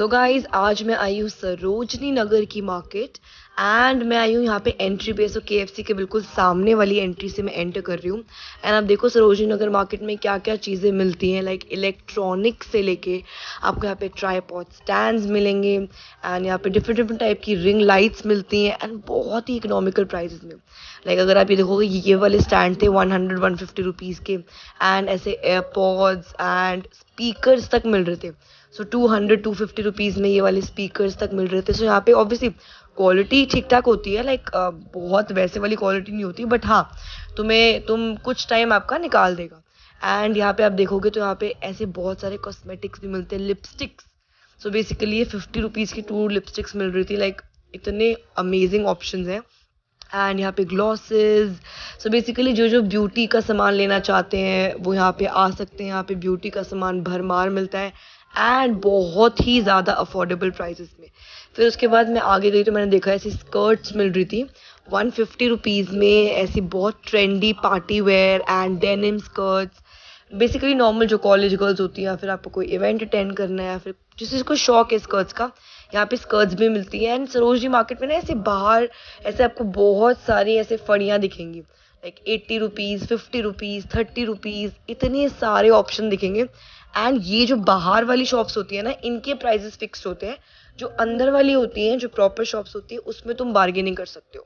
So guys आज मैं आई हूँ सरोजनी नगर की मार्केट एंड मैं आई हूँ यहाँ पे एंट्री पे। सो KFC के बिल्कुल सामने वाली एंट्री से मैं एंटर कर रही हूँ। एंड आप देखो सरोजनी नगर मार्केट में क्या क्या चीज़ें मिलती हैं, लाइक इलेक्ट्रॉनिक से लेके आपको यहाँ पे ट्राईपॉड स्टैंड्स मिलेंगे एंड यहाँ पे डिफरेंट डिफरेंट टाइप की रिंग लाइट्स मिलती हैं एंड बहुत ही इकोनॉमिकल प्राइसेस में। लाइक अगर आप ये देखोगे ये वाले स्टैंड थे 100-150 रुपीज़ के एंड ऐसे एयरपॉड्स एंड स्पीकर्स तक मिल रहे थे। सो 200-250 रुपीज़ में ये वाले स्पीकर्स तक मिल रहे थे। सो यहाँ पे ऑब्वियसली क्वालिटी ठीक ठाक होती है, लाइक बहुत वैसे वाली क्वालिटी नहीं होती, बट हाँ तुम कुछ टाइम आपका निकाल देगा। एंड यहाँ पे आप देखोगे तो यहाँ पे ऐसे बहुत सारे कॉस्मेटिक्स भी मिलते हैं, लिपस्टिक्स। सो बेसिकली ये 50 रुपीज़ की 2 लिपस्टिक्स मिल रही थी। लाइक इतने अमेजिंग ऑप्शंस हैं। एंड यहाँ पे ग्लॉसेस। सो बेसिकली जो जो ब्यूटी का सामान लेना चाहते हैं वो यहाँ पे आ सकते हैं। यहाँ पे ब्यूटी का सामान भरमार मिलता है एंड बहुत ही ज़्यादा अफोर्डेबल प्राइसेस में। फिर उसके बाद मैं आगे गई तो मैंने देखा ऐसी स्कर्ट्स मिल रही थी 150 रुपीज़ में, ऐसी बहुत trendy party wear and denim skirts. Basically normal जो कॉलेज गर्ल्स होती हैं या फिर आपको कोई इवेंट अटेंड करना है या फिर जिसको शौक है स्कर्ट्स का, यहाँ पे स्कर्ट्स भी मिलती हैं। एंड सरोजनी मार्केट में ना ऐसे बाहर ऐसे आपको बहुत सारी ऐसे फड़ियाँ दिखेंगी, लाइक 80 रुपीज़, 50 रुपीज़, 30 रुपीज़, इतने सारे ऑप्शन दिखेंगे। एंड ये जो बाहर वाली शॉप्स होती है ना, इनके प्राइजेस फिक्स्ड होते हैं। जो अंदर वाली होती हैं, जो प्रॉपर शॉप्स होती है, उसमें तुम बार्गेनिंग कर सकते हो।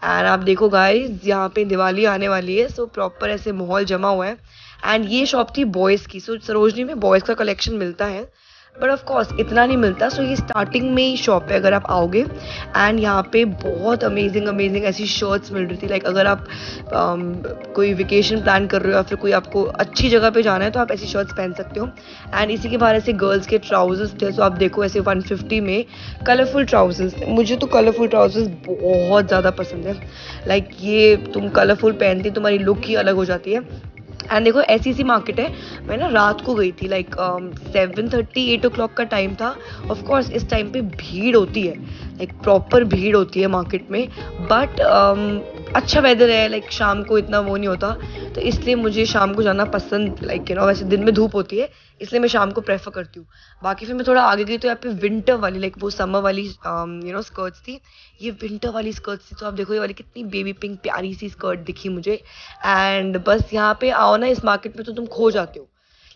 एंड आप देखो गाइज यहाँ पे दिवाली आने वाली है, सो प्रॉपर ऐसे माहौल जमा हुआ है। एंड ये शॉप थी बॉयज़ की। सो सरोजनी में बॉयज़ का कलेक्शन मिलता है, बट ऑफ कोर्स इतना नहीं मिलता। सो ये स्टार्टिंग में ही शॉप है अगर आप आओगे। एंड यहाँ पे बहुत अमेजिंग अमेजिंग ऐसी शर्ट्स मिल रही थी। लाइक अगर आप कोई वेकेशन प्लान कर रहे हो या फिर कोई आपको अच्छी जगह पे जाना है तो आप ऐसी शर्ट्स पहन सकते हो। एंड इसी के बाहर ऐसे गर्ल्स के ट्राउजर्स थे। सो आप देखो ऐसे 150 में कलरफुल ट्राउजर्स। मुझे तो कलरफुल ट्राउजर्स बहुत ज़्यादा पसंद है। लाइक ये तुम कलरफुल पहनती तुम्हारी लुक ही अलग हो जाती है। एंड देखो ऐसी सी मार्केट है। मैं ना रात को गई थी, लाइक 7:30-8 o'clock का टाइम था। ऑफ कोर्स इस टाइम पे भीड़ होती है, लाइक प्रॉपर भीड़ होती है मार्केट में, बट अच्छा वेदर है, लाइक शाम को इतना वो नहीं होता, तो इसलिए मुझे शाम को जाना पसंद। लाइक वैसे दिन में धूप होती है इसलिए मैं शाम को प्रेफर करती हूँ। बाकी फिर मैं थोड़ा आगे गई तो यहाँ पे विंटर वाली, लाइक वो समर वाली स्कर्ट्स थी, ये विंटर वाली स्कर्ट्स थी। तो आप देखो ये वाली कितनी बेबी पिंक प्यारी सी स्कर्ट दिखी मुझे। एंड बस यहाँ पे आओ ना इस मार्केट में तो तुम खो जाते हो।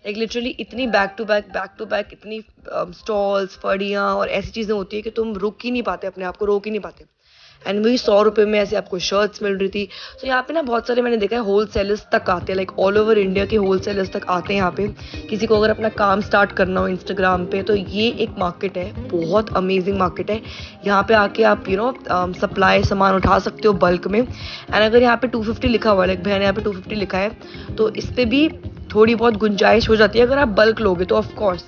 लाइक लिटरली इतनी बैक टू बैक इतनी स्टॉल्स, फड़ियाँ और ऐसी चीज़ें होती है कि तुम रुक ही नहीं पाते, अपने आप को रोक ही नहीं पाते। एंड वही 100 रुपये में ऐसे आपको शर्ट्स मिल रही थी। सो यहाँ पे ना बहुत सारे मैंने देखा है होल सेलर्स तक आते हैं, लाइक ऑल ओवर इंडिया के होल सेलर्स तक आते हैं यहाँ पे। किसी को अगर अपना काम स्टार्ट करना हो इंस्टाग्राम पे तो ये एक मार्केट है, बहुत अमेजिंग मार्केट है। यहाँ पे आके आप सप्लाई सामान उठा सकते हो बल्क में। एंड अगर यहाँ पे 250 लिखा हुआ है, लाइक भैया ने यहाँ पे 250 लिखा है, तो इस पर भी थोड़ी बहुत गुंजाइश हो जाती है। अगर आप बल्क लोगे तो ऑफकोर्स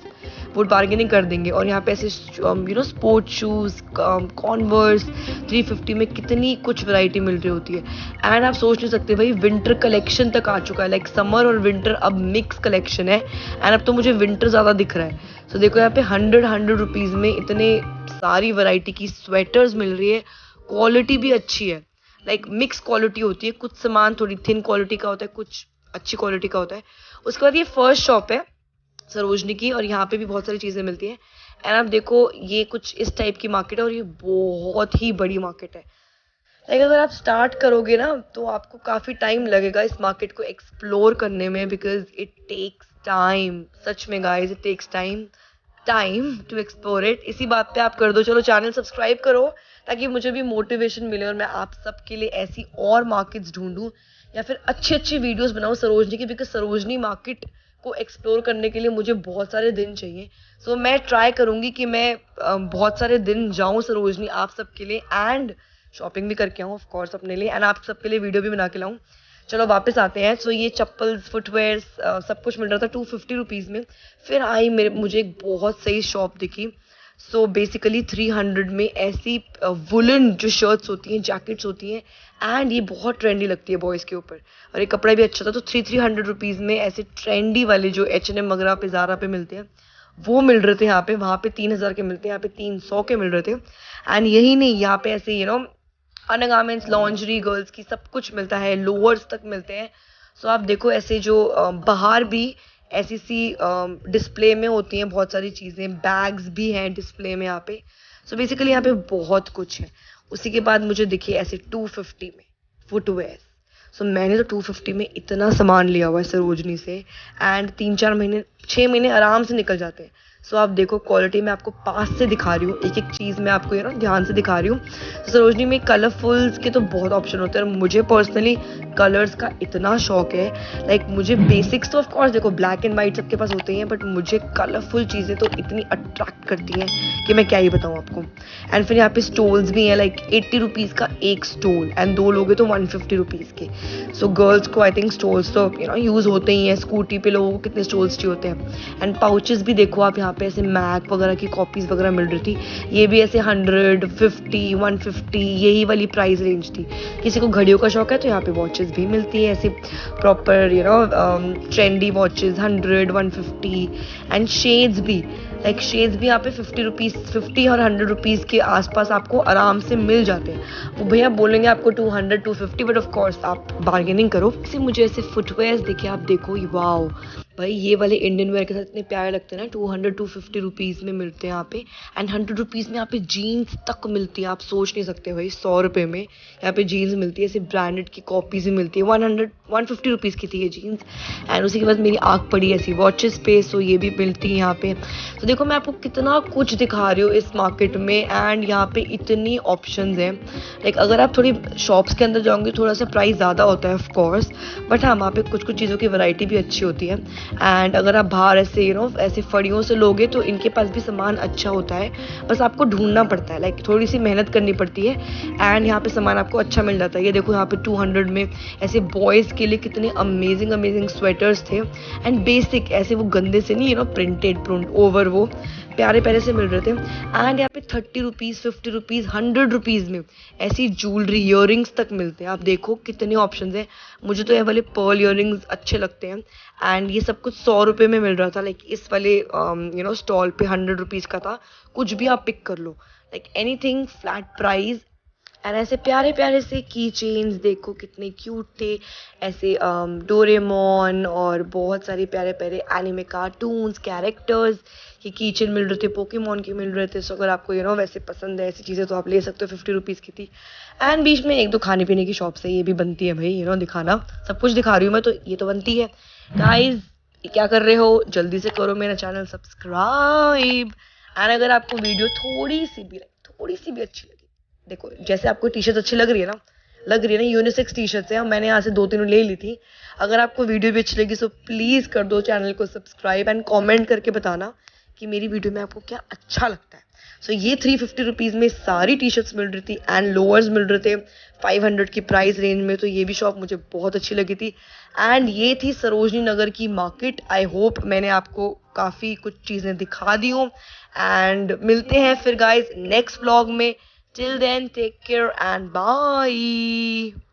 वो बार्गेनिंग कर देंगे। और यहाँ पे ऐसे स्पोर्ट्स शूज़, कॉन्वर्स 350 में कितनी कुछ वैरायटी मिल रही होती है। एंड आप सोच नहीं सकते भाई, विंटर कलेक्शन तक आ चुका है, लाइक समर और विंटर अब मिक्स कलेक्शन है। एंड अब तो मुझे विंटर ज़्यादा दिख रहा है। सो देखो यहाँ पे 100 रुपीज़ में इतने सारी वैरायटी की स्वेटर्स मिल रही है। क्वालिटी भी अच्छी है, लाइक मिक्स क्वालिटी होती है। कुछ सामान थोड़ी थिन क्वालिटी का होता है, कुछ अच्छी क्वालिटी का होता है। उसके बाद ये फर्स्ट शॉप है सरोजनी की और यहाँ पे भी बहुत सारी चीज़ें मिलती हैं। एंड आप देखो ये कुछ इस टाइप की मार्केट है और ये बहुत ही बड़ी मार्केट है। लाइक अगर आप स्टार्ट करोगे ना तो आपको काफ़ी टाइम लगेगा इस मार्केट को एक्सप्लोर करने में, बिकॉज इट टेक्स टाइम। सच में guys it takes time to explore it. इसी बात पे आप कर दो, चलो चैनल सब्सक्राइब करो ताकि मुझे भी मोटिवेशन मिले और मैं आप सबके लिए ऐसी और मार्केट्स ढूंढूं या फिर अच्छी अच्छी वीडियोस बनाऊं सरोजनी की, बिकॉज सरोजनी मार्केट को एक्सप्लोर करने के लिए मुझे बहुत सारे दिन चाहिए। सो मैं ट्राई करूँगी कि मैं बहुत सारे दिन जाऊँ सरोजनी आप सबके लिए एंड शॉपिंग भी करके आऊँ ऑफकोर्स अपने लिए, एंड आप सबके लिए वीडियो भी बना के लाऊँ। चलो वापस आते हैं। सो ये चप्पल्स, फुटवेयर्स सब कुछ मिल रहा था 250 रुपीज़ में। फिर मुझे एक बहुत सही शॉप दिखी। सो बेसिकली 300 में ऐसी वुलन जो शर्ट्स होती हैं, जैकेट्स होती हैं, एंड ये बहुत ट्रेंडी लगती है बॉयज़ के ऊपर और ये कपड़ा भी अच्छा था। तो 300 रुपीज़ में ऐसे ट्रेंडी वाले जो H&M वगैरह पे, ज़ारा पे मिलते हैं वो मिल रहे थे यहाँ पे। वहाँ पे 3000 के मिलते हैं, यहाँ पे 300 के मिल रहे थे। एंड यही नहीं, यहाँ पे ऐसे अंडरगारमेंट्स, लॉन्जरी, गर्ल्स की सब कुछ मिलता है, लोअर्स तक मिलते हैं। सो आप देखो ऐसे जो बाहर भी ऐसी सी डिस्प्ले में होती हैं बहुत सारी चीज़ें, बैग्स भी हैं डिस्प्ले में यहाँ पे। सो बेसिकली यहाँ पे बहुत कुछ है। उसी के बाद मुझे दिखे ऐसे 250 में फुटवेयर। सो मैंने तो 250 में इतना सामान लिया हुआ है सरोजनी से, एंड 3-4 महीने 6 महीने आराम से निकल जाते हैं। सो आप देखो क्वालिटी मैं आपको पास से दिखा रही हूँ, एक एक चीज़ मैं आपको ध्यान से दिखा रही हूँ। तो सरोजनी में कलरफुल्स के तो बहुत ऑप्शन होते हैं, और मुझे पर्सनली कलर्स का इतना शौक है। लाइक मुझे बेसिक्स तो ऑफ कोर्स देखो ब्लैक एंड वाइट सबके पास होते हैं, बट मुझे कलरफुल चीज़ें तो इतनी अट्रैक्ट करती हैं कि मैं क्या ही बताऊँ आपको। एंड फिर यहाँ पे स्टोल्स भी हैं, लाइक 80 रुपीज़ का एक स्टोल, एंड 2 लोगे तो 150 रुपीज़ के। सो गर्ल्स को आई थिंक स्टोल्स तो यूज़ होते ही हैं, स्कूटी पे लोगों को कितने स्टोल्स चाहिए होते हैं। एंड पाउचेस भी देखो आप, यहाँ पे ऐसे मैक वगैरह की कॉपीज़ वगैरह मिल रही थी, ये भी ऐसे 100, 50, 150 यही वाली प्राइस रेंज थी। किसी को घड़ियों का शौक है तो यहाँ पे वॉचेस भी मिलती है ऐसे proper trendy watches 100, 150। And shades भी, लाइक शेड्स भी यहाँ पे 50 रुपीज़, 50 और 100 रुपीज़ के आसपास आपको आराम से मिल जाते हैं। वो भैया बोलेंगे आपको 200, 250, बट ऑफ कोर्स आप बार्गेनिंग करो। इसे मुझे ऐसे फुटवेयर्स देखे आप देखो, वाओ भाई ये वाले इंडियन वेयर के साथ इतने प्यारे लगते हैं ना। 200, 250 रुपीज़ में मिलते हैं यहाँ पे, एंड 100 रुपीज़ में यहाँ पे जीन्स तक मिलती है। आप सोच नहीं सकते भाई, 100 रुपये में यहाँ पे जीन्स मिलती है, ऐसे ब्रांडेड की कॉपीज भी मिलती है। 100, 150 रुपीज़ की थी ये जीन्स। एंड उसी के बाद मेरी आँख पड़ी ऐसी वॉचेस पे, सो ये भी मिलती है यहाँ पे। तो देखो मैं आपको कितना कुछ दिखा रही हूँ इस मार्केट में, एंड यहाँ पे इतनी ऑप्शंस हैं। लाइक अगर आप थोड़ी शॉप्स के अंदर जाओगे थोड़ा सा प्राइस ज़्यादा होता है ऑफ कोर्स, बट हाँ वहाँ पे कुछ कुछ चीज़ों की वैरायटी भी अच्छी होती है। एंड अगर आप बाहर ऐसे ऐसे फड़ियों से लोगे तो इनके पास भी सामान अच्छा होता है, बस आपको ढूंढना पड़ता है, लाइक थोड़ी सी मेहनत करनी पड़ती है। एंड यहाँ पे सामान आपको अच्छा मिल जाता है। ये देखो यहाँ पे 200 में ऐसे बॉयज़ के लिए कितने अमेजिंग अमेजिंग स्वेटर्स थे, एंड बेसिक ऐसे वो गंदे से नहीं प्रिंटेड ओवर वो प्यारे प्यारे से मिल रहे थे। एंड यहाँ पे 30 रुपीज़, 50 रुपीज़, 100 रुपीज़ में ऐसी ज्वेलरी इयररिंग्स तक मिलते हैं। आप देखो कितने ऑप्शंस हैं। मुझे तो ये वाले पर्ल इयररिंग्स अच्छे लगते हैं, एंड ये सब कुछ 100 रुपये में मिल रहा था। लाइक इस वाले स्टॉल पे 100 रुपीज़ का था। कुछ भी आप पिक कर लो, like anything flat price. And ऐसे प्यारे प्यारे से की चेन्स देखो कितने क्यूट थे, ऐसे डोरेमोन और बहुत सारे प्यारे प्यारे एनिमे कार्टून्स कैरेक्टर्स की की चेन मिल रहे थे, पोकेमोन के मिल रहे थे। सो अगर आपको वैसे पसंद है ऐसी चीज़ें तो आप ले सकते हो। 50 रुपीज़ की थी। एंड बीच में एक दो खाने पीने की शॉप्स है, ये भी बनती है भाई दिखाना। सब कुछ दिखा रही हूँ मैं तो, ये तो बनती है। गाइज क्या कर रहे हो, जल्दी से करो मेरा चैनल सब्सक्राइब। एंड अगर आपको वीडियो थोड़ी सी भी अच्छी लगी, देखो जैसे आपको टी शर्ट अच्छी लग रही है ना यूनिसेक्स टी शर्ट्स है, मैंने यहाँ से 2-3 ले ली थी। अगर आपको वीडियो भी अच्छी लगी सो प्लीज़ कर दो चैनल को सब्सक्राइब, एंड कमेंट करके बताना कि मेरी वीडियो में आपको क्या अच्छा लगता है। सो ये 350 रुपीज़ में सारी टी शर्ट्स मिल रही थी, एंड लोअर्स मिल रहे थे 500 की प्राइस रेंज में। तो ये भी शॉप मुझे बहुत अच्छी लगी थी। एंड ये थी सरोजनी नगर की मार्केट। आई होप मैंने आपको काफ़ी कुछ चीज़ें दिखा दी हूँ, एंड मिलते हैं फिर गाइज नेक्स्ट व्लॉग में। Till then, take care and bye.